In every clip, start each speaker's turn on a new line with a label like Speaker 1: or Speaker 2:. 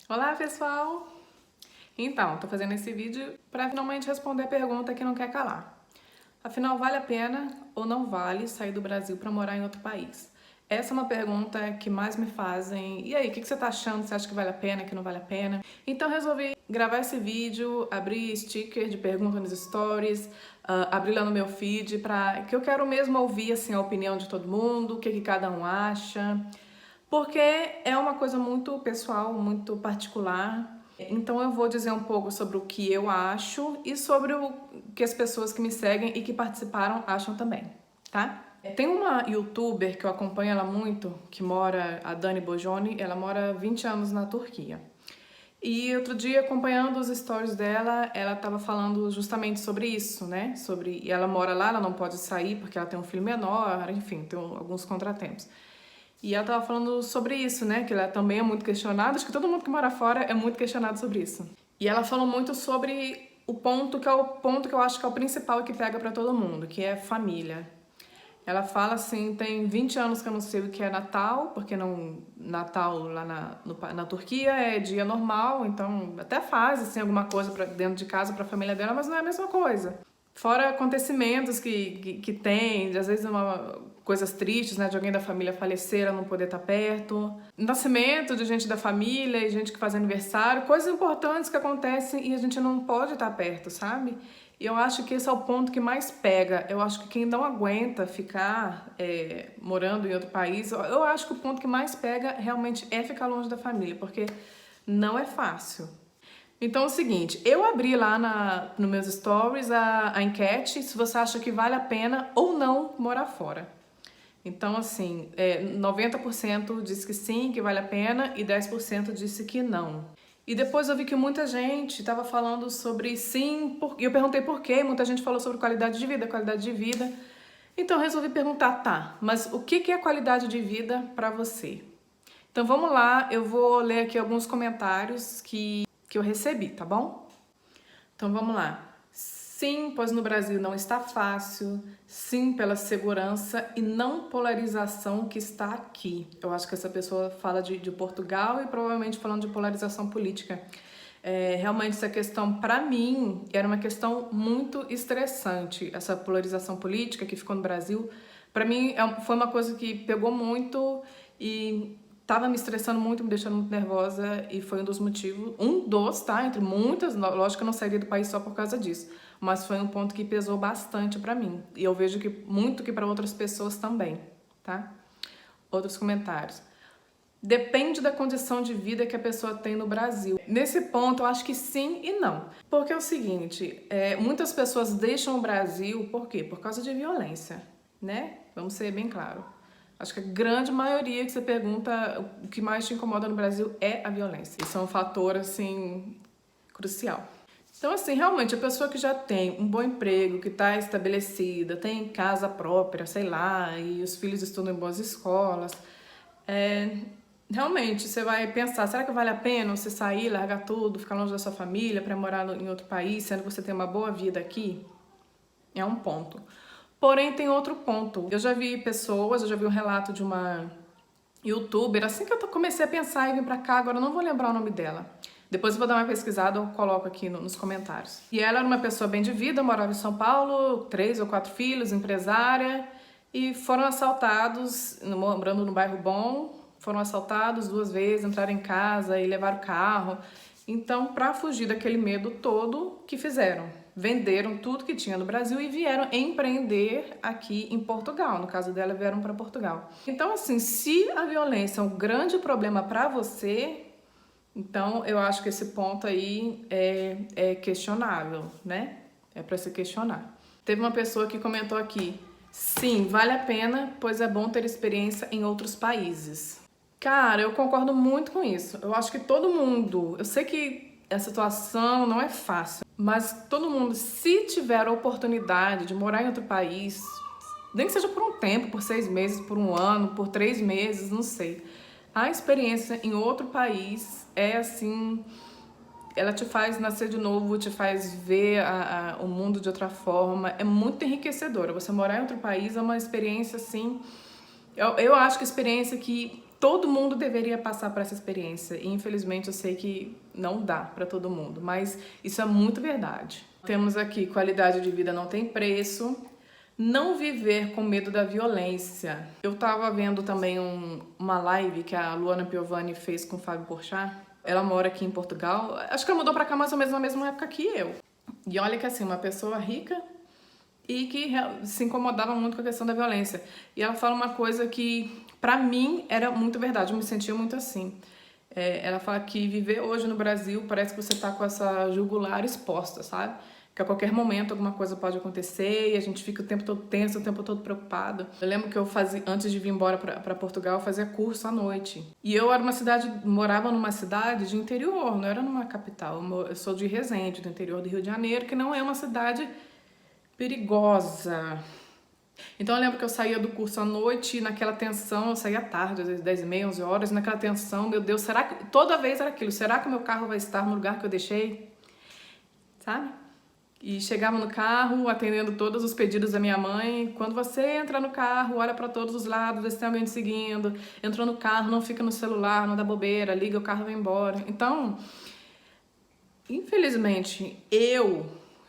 Speaker 1: Olá, pessoal! Então, tô fazendo esse vídeo para finalmente responder a pergunta que não quer calar. Afinal, vale a pena ou não vale sair do Brasil para morar em outro país? Essa é uma pergunta que mais me fazem. E aí, o que você tá achando? Você acha que vale a pena, que não vale a pena? Então, resolvi gravar esse vídeo, abrir sticker de pergunta nos stories, abrir lá no meu feed, que eu quero mesmo ouvir assim, a opinião de todo mundo, o que cada um acha. Porque é uma coisa muito pessoal, muito particular. Então eu vou dizer um pouco sobre o que eu acho e sobre o que as pessoas que me seguem e que participaram acham também, tá? Tem uma youtuber que eu acompanho ela muito, que mora, a Dani Bojoni, ela mora 20 anos na Turquia. E outro dia, acompanhando os stories dela, ela tava falando justamente sobre isso, né? E ela mora lá, ela não pode sair porque ela tem um filho menor, enfim, tem alguns contratempos. E ela tava falando sobre isso, né? Que ela também é muito questionada. Acho que todo mundo que mora fora é muito questionado sobre isso. E ela falou muito sobre o ponto que é o ponto que eu acho que é o principal e que pega pra todo mundo, que é família. Ela fala assim, tem 20 anos que eu não sei o que é Natal, porque não Natal lá na Turquia é dia normal, então até faz assim, alguma coisa dentro de casa pra família dela, mas não é a mesma coisa. Fora acontecimentos que tem, às vezes coisas tristes, né, de alguém da família falecer, ela não poder estar perto. Nascimento de gente da família e gente que faz aniversário, coisas importantes que acontecem e a gente não pode estar perto, sabe? E eu acho que esse é o ponto que mais pega. Eu acho que quem não aguenta ficar morando em outro país, eu acho que o ponto que mais pega realmente é ficar longe da família, porque não é fácil. Então é o seguinte, eu abri lá nos meus stories a enquete se você acha que vale a pena ou não morar fora. Então, assim, 90% disse que sim, que vale a pena, e 10% disse que não. E depois eu vi que muita gente estava falando sobre sim, e eu perguntei por quê, muita gente falou sobre qualidade de vida, qualidade de vida. Então eu resolvi perguntar, tá, mas o que é qualidade de vida para você? Então vamos lá, eu vou ler aqui alguns comentários que eu recebi, tá bom? Então vamos lá. Sim, pois no Brasil não está fácil. Sim, pela segurança e não polarização que está aqui. Eu acho que essa pessoa fala de Portugal e provavelmente falando de polarização política. Realmente essa questão, para mim, era uma questão muito estressante. Essa polarização política que ficou no Brasil, para mim foi uma coisa que pegou muito e tava me estressando muito, me deixando muito nervosa e foi um dos motivos, tá? Entre muitas, lógico que eu não sairia do país só por causa disso, mas foi um ponto que pesou bastante pra mim e eu vejo que muito que para outras pessoas também, tá? Outros comentários. Depende da condição de vida que a pessoa tem no Brasil. Nesse ponto, eu acho que sim e não. Porque é o seguinte, muitas pessoas deixam o Brasil, por quê? Por causa de violência, né? Vamos ser bem claros. Acho que a grande maioria que você pergunta o que mais te incomoda no Brasil é a violência. Isso é um fator, assim, crucial. Então, assim, realmente, a pessoa que já tem um bom emprego, que está estabelecida, tem casa própria, sei lá, e os filhos estudam em boas escolas, realmente, você vai pensar, será que vale a pena você sair, largar tudo, ficar longe da sua família para morar em outro país, sendo que você tem uma boa vida aqui? É um ponto. Porém, tem outro ponto. Eu já vi um relato de uma youtuber, assim que eu comecei a pensar e vim pra cá, agora eu não vou lembrar o nome dela. Depois eu vou dar uma pesquisada, eu coloco aqui nos comentários. E ela era uma pessoa bem de vida, morava em São Paulo, 3 ou 4 filhos, empresária, e foram assaltados, morando num bairro bom, foram assaltados 2 vezes, entraram em casa e levaram o carro. Então, para fugir daquele medo todo, o que fizeram? Venderam tudo que tinha no Brasil e vieram empreender aqui em Portugal. No caso dela, vieram para Portugal. Então, assim, se a violência é um grande problema para você, então eu acho que esse ponto aí é questionável, né? É para se questionar. Teve uma pessoa que comentou aqui: sim, vale a pena, pois é bom ter experiência em outros países. Cara, eu concordo muito com isso. Eu acho que todo mundo, eu sei que a situação não é fácil, mas todo mundo, se tiver a oportunidade de morar em outro país, nem que seja por um tempo, por 6 meses, por um ano, por 3 meses, não sei. A experiência em outro país é assim, ela te faz nascer de novo, te faz ver o mundo de outra forma. É muito enriquecedora. Você morar em outro país é uma experiência assim. Eu acho que a experiência que Todo mundo deveria passar por essa experiência e infelizmente eu sei que não dá para todo mundo, mas isso é muito verdade. Temos aqui: qualidade de vida não tem preço, não viver com medo da violência. Eu tava vendo também uma live que a Luana Piovani fez com o Fábio Porchat. Ela mora aqui em Portugal, acho que ela mudou pra cá mais ou menos na mesma época que eu. E olha que assim, uma pessoa rica e que se incomodava muito com a questão da violência. E ela fala uma coisa que pra mim era muito verdade, eu me sentia muito assim. Ela fala que viver hoje no Brasil parece que você tá com essa jugular exposta, sabe? Que a qualquer momento alguma coisa pode acontecer e a gente fica o tempo todo tenso, o tempo todo preocupado. Eu lembro que eu fazia, antes de vir embora para Portugal, eu fazia curso à noite. E eu morava numa cidade de interior, não era numa capital. Eu sou de Resende, do interior do Rio de Janeiro, que não é uma cidade perigosa. Então eu lembro que eu saía do curso à noite, naquela tensão, eu saía tarde, às vezes 10h30, 11h, naquela tensão, meu Deus, será que... Toda vez era aquilo, será que o meu carro vai estar no lugar que eu deixei? Sabe? E chegava no carro, atendendo todos os pedidos da minha mãe. Quando você entra no carro, olha para todos os lados, vê se tem alguém te seguindo. Entrou no carro, não fica no celular, não dá bobeira, liga o carro e vai embora. Então, infelizmente, eu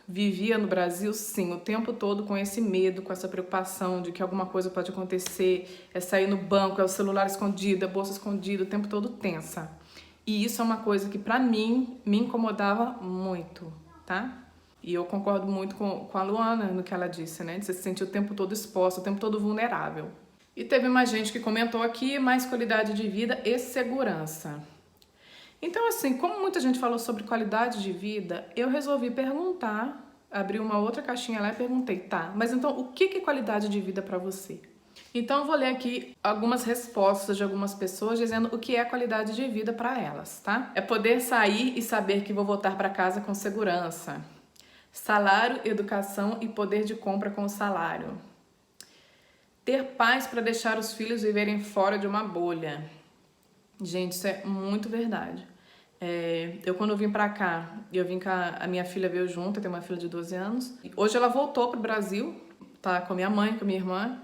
Speaker 1: vivia no Brasil, sim, o tempo todo com esse medo, com essa preocupação de que alguma coisa pode acontecer. É sair no banco, é o celular escondido, é a bolsa escondida, o tempo todo tensa. E isso é uma coisa que, pra mim, me incomodava muito, tá? E eu concordo muito com a Luana no que ela disse, né? De você se sentir o tempo todo exposto, o tempo todo vulnerável. E teve mais gente que comentou aqui: mais qualidade de vida e segurança. Então, assim, como muita gente falou sobre qualidade de vida, eu resolvi perguntar, abri uma outra caixinha lá e perguntei: tá, mas então o que é qualidade de vida pra você? Então eu vou ler aqui algumas respostas de algumas pessoas dizendo o que é qualidade de vida pra elas, tá? É poder sair e saber que vou voltar pra casa com segurança. Salário, educação e poder de compra com o salário. Ter paz para deixar os filhos viverem fora de uma bolha. Gente, isso é muito verdade. Eu quando eu vim pra cá, eu vim com a minha filha, veio junto, eu tenho uma filha de 12 anos. Hoje ela voltou pro Brasil, tá com a minha mãe, com a minha irmã.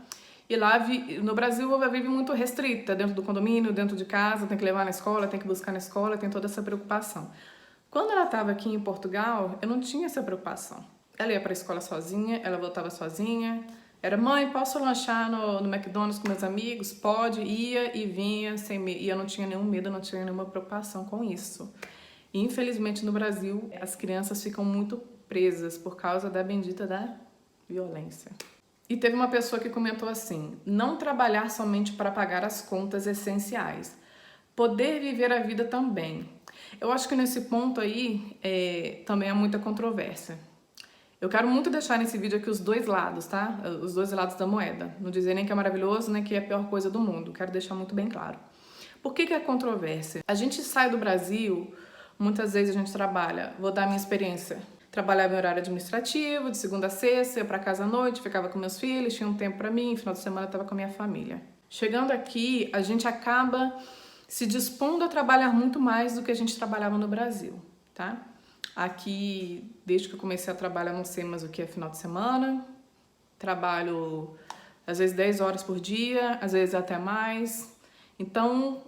Speaker 1: E lá no Brasil ela vive muito restrita, dentro do condomínio, dentro de casa, tem que levar na escola, tem que buscar na escola, tem toda essa preocupação. Quando ela estava aqui em Portugal, eu não tinha essa preocupação. Ela ia para a escola sozinha, ela voltava sozinha. Era: mãe, posso lanchar no McDonald's com meus amigos? Pode, ia e vinha sem medo. E eu não tinha nenhum medo, eu não tinha nenhuma preocupação com isso. E, infelizmente, no Brasil, as crianças ficam muito presas por causa da bendita da violência. E teve uma pessoa que comentou assim: não trabalhar somente para pagar as contas essenciais. Poder viver a vida também. Eu acho que nesse ponto aí também há muita controvérsia. Eu quero muito deixar nesse vídeo aqui os dois lados, tá? Os dois lados da moeda. Não dizer nem que é maravilhoso, nem que é a pior coisa do mundo. Quero deixar muito bem claro. Por que é controvérsia? A gente sai do Brasil, muitas vezes a gente trabalha, vou dar a minha experiência. Trabalhava em horário administrativo, de segunda a sexta, ia pra casa à noite, ficava com meus filhos, tinha um tempo pra mim, final de semana eu tava com a minha família. Chegando aqui, a gente acaba se dispondo a trabalhar muito mais do que a gente trabalhava no Brasil, tá? Aqui, desde que eu comecei a trabalhar, não sei mais o que é final de semana. Trabalho, às vezes, 10 horas por dia, às vezes até mais. Então,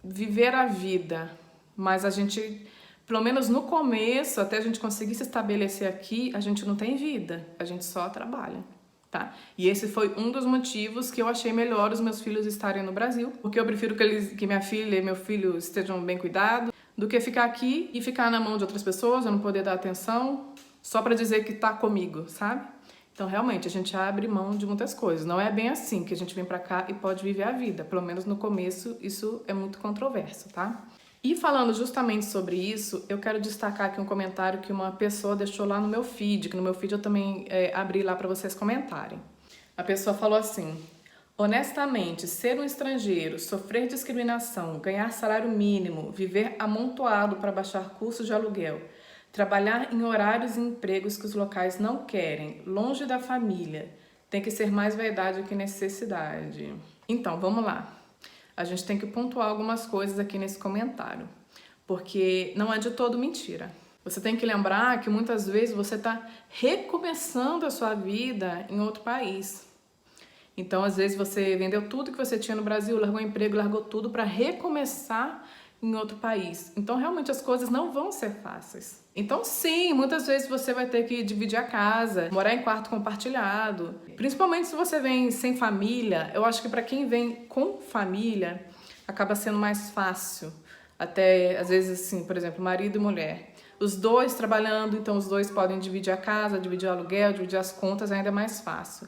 Speaker 1: viver a vida, mas a gente, pelo menos no começo, até a gente conseguir se estabelecer aqui, a gente não tem vida, a gente só trabalha. Tá? E esse foi um dos motivos que eu achei melhor os meus filhos estarem no Brasil, porque eu prefiro que minha filha e meu filho estejam bem cuidados, do que ficar aqui e ficar na mão de outras pessoas, eu não poder dar atenção, só pra dizer que tá comigo, sabe? Então, realmente, a gente abre mão de muitas coisas. Não é bem assim que a gente vem pra cá e pode viver a vida. Pelo menos no começo, isso é muito controverso, tá? E falando justamente sobre isso, eu quero destacar aqui um comentário que uma pessoa deixou lá no meu feed, que no meu feed eu também abri lá para vocês comentarem. A pessoa falou assim: honestamente, ser um estrangeiro, sofrer discriminação, ganhar salário mínimo, viver amontoado para baixar custos de aluguel, trabalhar em horários e empregos que os locais não querem, longe da família, tem que ser mais vaidade que necessidade. Então, vamos lá. A gente tem que pontuar algumas coisas aqui nesse comentário, porque não é de todo mentira. Você tem que lembrar que muitas vezes você está recomeçando a sua vida em outro país. Então, às vezes, você vendeu tudo que você tinha no Brasil, largou o emprego, largou tudo para recomeçar em outro país. Então, realmente, as coisas não vão ser fáceis. Então, sim, muitas vezes você vai ter que dividir a casa, morar em quarto compartilhado. Principalmente se você vem sem família, eu acho que para quem vem com família, acaba sendo mais fácil. Até, às vezes, assim, por exemplo, marido e mulher. Os dois trabalhando, então os dois podem dividir a casa, dividir o aluguel, dividir as contas, ainda é mais fácil.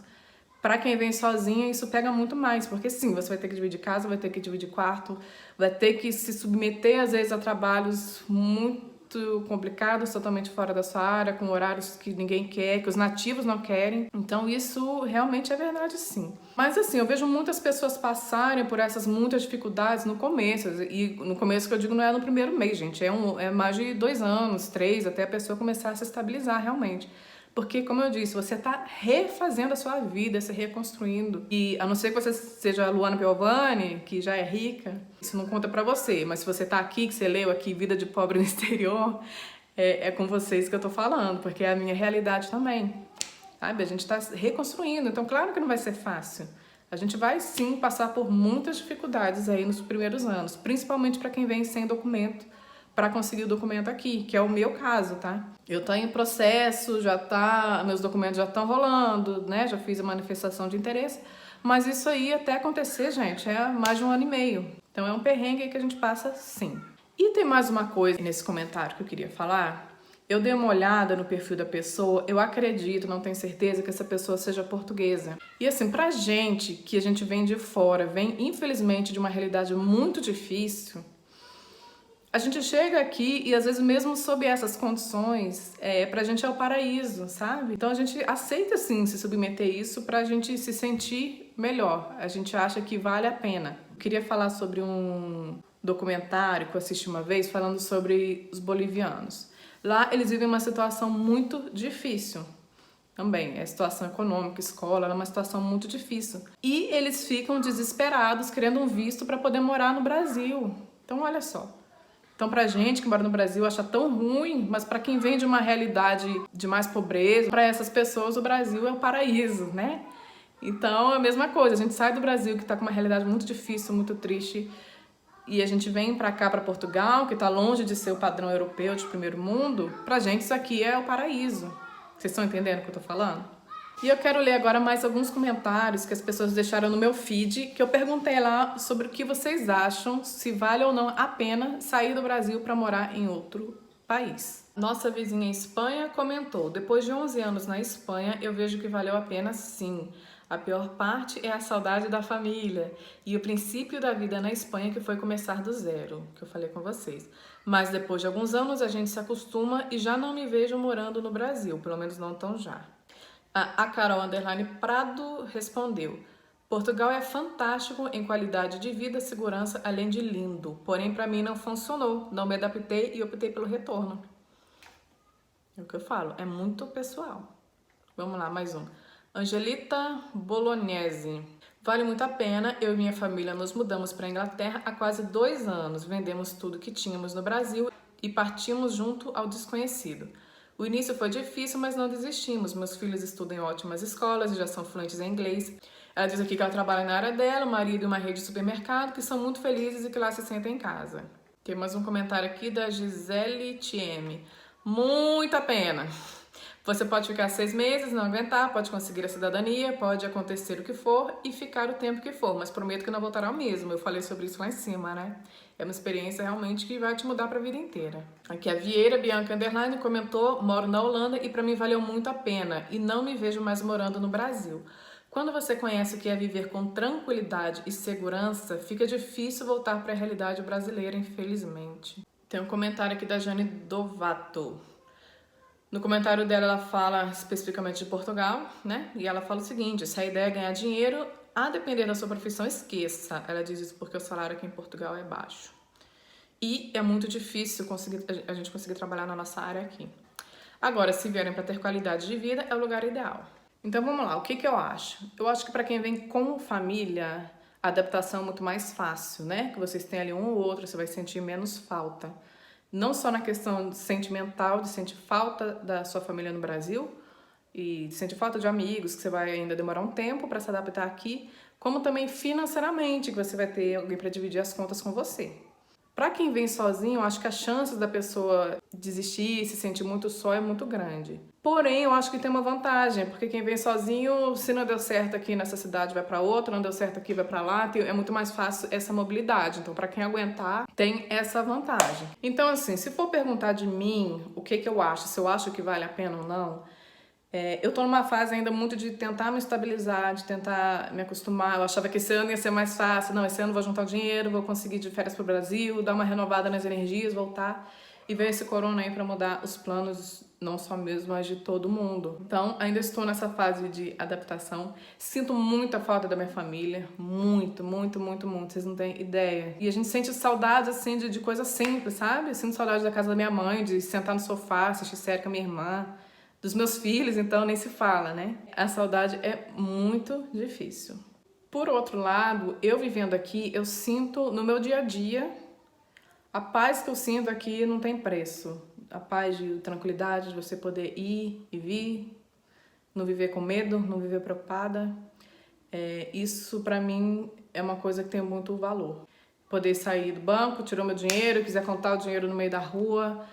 Speaker 1: Para quem vem sozinha, isso pega muito mais, porque sim, você vai ter que dividir casa, vai ter que dividir quarto, vai ter que se submeter às vezes a trabalhos muito complicados, totalmente fora da sua área, com horários que ninguém quer, que os nativos não querem. Então isso realmente é verdade, sim. Mas assim, eu vejo muitas pessoas passarem por essas muitas dificuldades no começo, e no começo que eu digo não é no primeiro mês, gente, é mais de 2 anos, 3, até a pessoa começar a se estabilizar realmente. Porque, como eu disse, você está refazendo a sua vida, se reconstruindo. E a não ser que você seja a Luana Piovani, que já é rica, isso não conta pra você. Mas se você tá aqui, que você leu aqui Vida de Pobre no Exterior, é com vocês que eu tô falando, porque é a minha realidade também. Sabe? A gente tá reconstruindo, então claro que não vai ser fácil. A gente vai sim passar por muitas dificuldades aí nos primeiros anos, principalmente para quem vem sem documento, para conseguir o documento aqui, que é o meu caso, tá? Eu tô em processo, meus documentos já estão rolando, né? Já fiz a manifestação de interesse, mas isso aí até acontecer, gente, é mais de 1 ano e meio. Então é um perrengue aí que a gente passa sim. E tem mais uma coisa nesse comentário que eu queria falar. Eu dei uma olhada no perfil da pessoa, eu acredito, não tenho certeza que essa pessoa seja portuguesa. E assim, pra gente que a gente vem de fora, vem infelizmente de uma realidade muito difícil, a gente chega aqui e às vezes mesmo sob essas condições, pra gente é o paraíso, sabe? Então a gente aceita sim se submeter a isso pra gente se sentir melhor. A gente acha que vale a pena. Eu queria falar sobre um documentário que eu assisti uma vez falando sobre os bolivianos. Lá eles vivem uma situação muito difícil. Também, é situação econômica, escola, é uma situação muito difícil. E eles ficam desesperados, querendo um visto para poder morar no Brasil. Então, olha só. Então, pra gente que mora no Brasil, acha tão ruim, mas para quem vem de uma realidade de mais pobreza, para essas pessoas o Brasil é o paraíso, né? Então, é a mesma coisa. A gente sai do Brasil, que tá com uma realidade muito difícil, muito triste, e a gente vem pra cá, pra Portugal, que tá longe de ser o padrão europeu de primeiro mundo. Pra gente, isso aqui é o paraíso. Vocês estão entendendo o que eu tô falando? E eu quero ler agora mais alguns comentários que as pessoas deixaram no meu feed, que eu perguntei lá sobre o que vocês acham, se vale ou não a pena sair do Brasil para morar em outro país. Nossa vizinha Espanha comentou: depois de 11 anos na Espanha, eu vejo que valeu a pena sim. A pior parte é a saudade da família e o princípio da vida na Espanha, que foi começar do zero, que eu falei com vocês. Mas depois de alguns anos a gente se acostuma e já não me vejo morando no Brasil, pelo menos não tão já. A Carol Prado respondeu: Portugal é fantástico em qualidade de vida, segurança, além de lindo. Porém, para mim não funcionou. Não me adaptei e optei pelo retorno. É o que eu falo, é muito pessoal. Vamos lá, mais um. Angelita Bolognese. Vale muito a pena. Eu e minha família nos mudamos para a Inglaterra há quase 2 anos. Vendemos tudo que tínhamos no Brasil e partimos junto ao desconhecido. O início foi difícil, mas não desistimos. Meus filhos estudam em ótimas escolas e já são fluentes em inglês. Ela diz aqui que ela trabalha na área dela, o marido e uma rede de supermercado, que são muito felizes e que lá se sentem em casa. Tem mais um comentário aqui da Gisele TM. Muito a pena. Você pode ficar 6 meses, não aguentar, pode conseguir a cidadania, pode acontecer o que for e ficar o tempo que for, mas prometo que não voltará ao mesmo. Eu falei sobre isso lá em cima, né? É uma experiência realmente que vai te mudar para a vida inteira. Aqui a Vieira Bianca Underline comentou: moro na Holanda e para mim valeu muito a pena e não me vejo mais morando no Brasil. Quando você conhece o que é viver com tranquilidade e segurança, fica difícil voltar para a realidade brasileira, infelizmente. Tem um comentário aqui da Jane Dovato. No comentário dela, ela fala especificamente de Portugal, né? E ela fala o seguinte: se a ideia é ganhar dinheiro, a depender da sua profissão, esqueça. Ela diz isso porque o salário aqui em Portugal é baixo. E é muito difícil a gente conseguir trabalhar na nossa área aqui. Agora, se vierem para ter qualidade de vida, é o lugar ideal. Então vamos lá, o que eu acho? Eu acho que para quem vem com família, a adaptação é muito mais fácil, né? Que vocês têm ali um ou outro, você vai sentir menos falta. Não só na questão sentimental, de sentir falta da sua família no Brasil, e sentir falta de amigos, que você vai ainda demorar um tempo para se adaptar aqui, como também financeiramente, que você vai ter alguém para dividir as contas com você. Para quem vem sozinho, eu acho que as chances da pessoa desistir, se sentir muito só é muito grande. Porém, eu acho que tem uma vantagem, porque quem vem sozinho, se não deu certo aqui nessa cidade, vai para outra, não deu certo aqui, vai para lá, é muito mais fácil essa mobilidade. Então, para quem aguentar, tem essa vantagem. Então, assim, se for perguntar de mim, o que eu acho, se eu acho que vale a pena ou não, eu tô numa fase ainda muito de tentar me estabilizar, de tentar me acostumar. Eu achava que esse ano ia ser mais fácil. Não, esse ano eu vou juntar o dinheiro, vou conseguir ir de férias pro Brasil, dar uma renovada nas energias, voltar. E veio esse corona aí pra mudar os planos, não só meus, mas de todo mundo. Então, ainda estou nessa fase de adaptação. Sinto muita falta da minha família. Muito, muito, muito, muito. Vocês não têm ideia. E a gente sente saudade, assim, de coisas simples, sabe? Eu sinto saudade da casa da minha mãe, de sentar no sofá, assistir série com a minha irmã. Dos meus filhos, então, nem se fala, né? A saudade é muito difícil. Por outro lado, eu vivendo aqui, eu sinto no meu dia a dia, a paz que eu sinto aqui não tem preço. A paz de tranquilidade, de você poder ir e vir, não viver com medo, não viver preocupada. Isso, pra mim, é uma coisa que tem muito valor. Poder sair do banco, tirar meu dinheiro, quiser contar o dinheiro no meio da rua,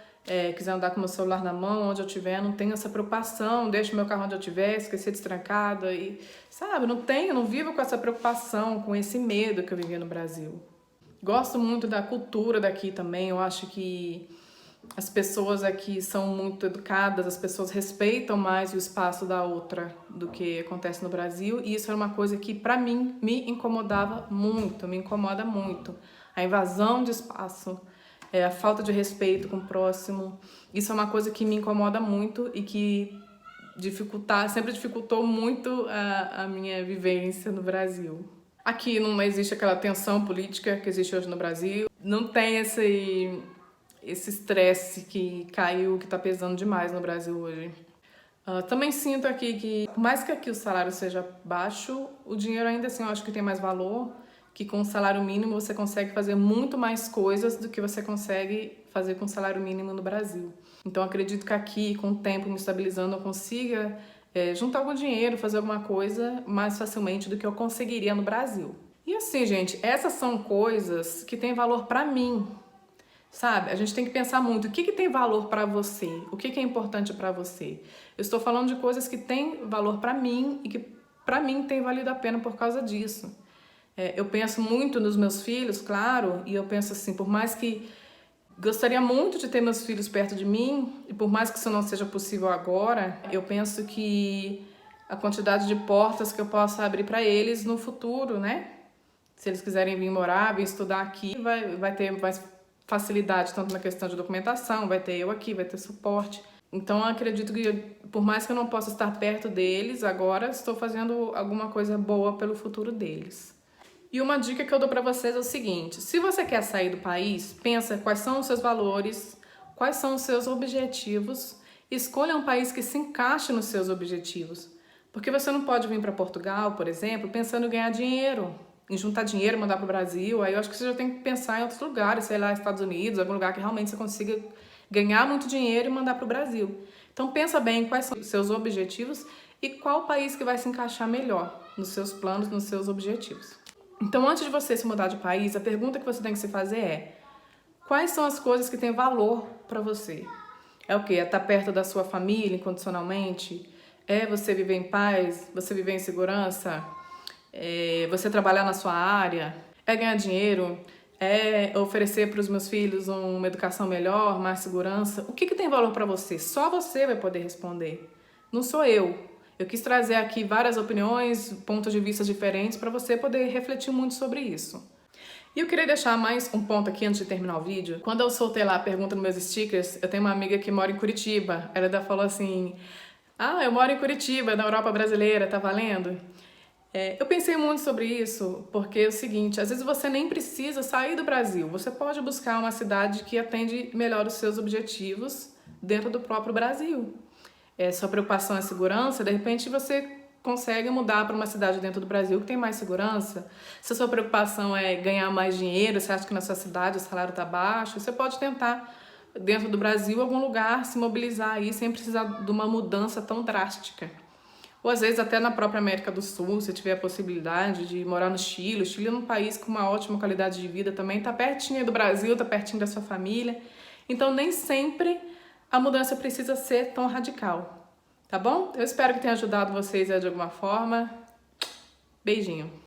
Speaker 1: quiser andar com meu celular na mão, onde eu estiver, não tenho essa preocupação, deixo meu carro onde eu estiver, esquecer destrancada e, sabe, não vivo com essa preocupação, com esse medo que eu vivia no Brasil. Gosto muito da cultura daqui também, eu acho que as pessoas aqui são muito educadas, as pessoas respeitam mais o espaço da outra do que acontece no Brasil, e isso era uma coisa que, pra mim, me incomodava muito, me incomoda muito. A invasão de espaço, a falta de respeito com o próximo, isso é uma coisa que me incomoda muito e que sempre dificultou muito a minha vivência no Brasil. Aqui não existe aquela tensão política que existe hoje no Brasil, não tem esse estresse que caiu, que tá pesando demais no Brasil hoje. Também sinto aqui que, por mais que aqui o salário seja baixo, o dinheiro ainda assim eu acho que tem mais valor, que com o salário mínimo você consegue fazer muito mais coisas do que você consegue fazer com o salário mínimo no Brasil. Então acredito que aqui, com o tempo me estabilizando, eu consiga juntar algum dinheiro, fazer alguma coisa mais facilmente do que eu conseguiria no Brasil. E assim, gente, essas são coisas que têm valor pra mim. Sabe? A gente tem que pensar muito, o que tem valor pra você? O que é importante pra você? Eu estou falando de coisas que têm valor pra mim e que pra mim tem valido a pena por causa disso. Eu penso muito nos meus filhos, claro, e eu penso assim, por mais que gostaria muito de ter meus filhos perto de mim, e por mais que isso não seja possível agora, eu penso que a quantidade de portas que eu possa abrir pra eles no futuro, né? Se eles quiserem vir morar, vir estudar aqui, vai ter mais facilidade tanto na questão de documentação, vai ter eu aqui, vai ter suporte. Então eu acredito que, por mais que eu não possa estar perto deles agora, estou fazendo alguma coisa boa pelo futuro deles. E uma dica que eu dou pra vocês é o seguinte: se você quer sair do país, pensa quais são os seus valores, quais são os seus objetivos, e escolha um país que se encaixe nos seus objetivos. Porque você não pode vir para Portugal, por exemplo, pensando em ganhar dinheiro, em juntar dinheiro e mandar para o Brasil. Aí eu acho que você já tem que pensar em outros lugares, sei lá, Estados Unidos, algum lugar que realmente você consiga ganhar muito dinheiro e mandar para o Brasil. Então pensa bem quais são os seus objetivos e qual país que vai se encaixar melhor nos seus planos, nos seus objetivos. Então, antes de você se mudar de país, a pergunta que você tem que se fazer é: quais são as coisas que têm valor para você? É o quê? É estar perto da sua família incondicionalmente? É você viver em paz? Você viver em segurança? É você trabalhar na sua área? É ganhar dinheiro? É oferecer para os meus filhos uma educação melhor, mais segurança? O que tem valor para você? Só você vai poder responder. Não sou eu. Eu quis trazer aqui várias opiniões, pontos de vista diferentes para você poder refletir muito sobre isso. E eu queria deixar mais um ponto aqui antes de terminar o vídeo. Quando eu soltei lá a pergunta nos meus stickers, eu tenho uma amiga que mora em Curitiba. Ela ainda falou assim: eu moro em Curitiba, na Europa brasileira, tá valendo? Eu pensei muito sobre isso, porque é o seguinte: às vezes você nem precisa sair do Brasil. Você pode buscar uma cidade que atende melhor os seus objetivos dentro do próprio Brasil. Sua preocupação é segurança, de repente você consegue mudar para uma cidade dentro do Brasil que tem mais segurança. Se a sua preocupação é ganhar mais dinheiro, você acha que na sua cidade o salário está baixo, você pode tentar dentro do Brasil, algum lugar, se mobilizar aí sem precisar de uma mudança tão drástica. Ou às vezes até na própria América do Sul, se tiver a possibilidade de morar no Chile. O Chile é um país com uma ótima qualidade de vida também, tá pertinho do Brasil, tá pertinho da sua família. Então nem sempre a mudança precisa ser tão radical, tá bom? Eu espero que tenha ajudado vocês de alguma forma. Beijinho!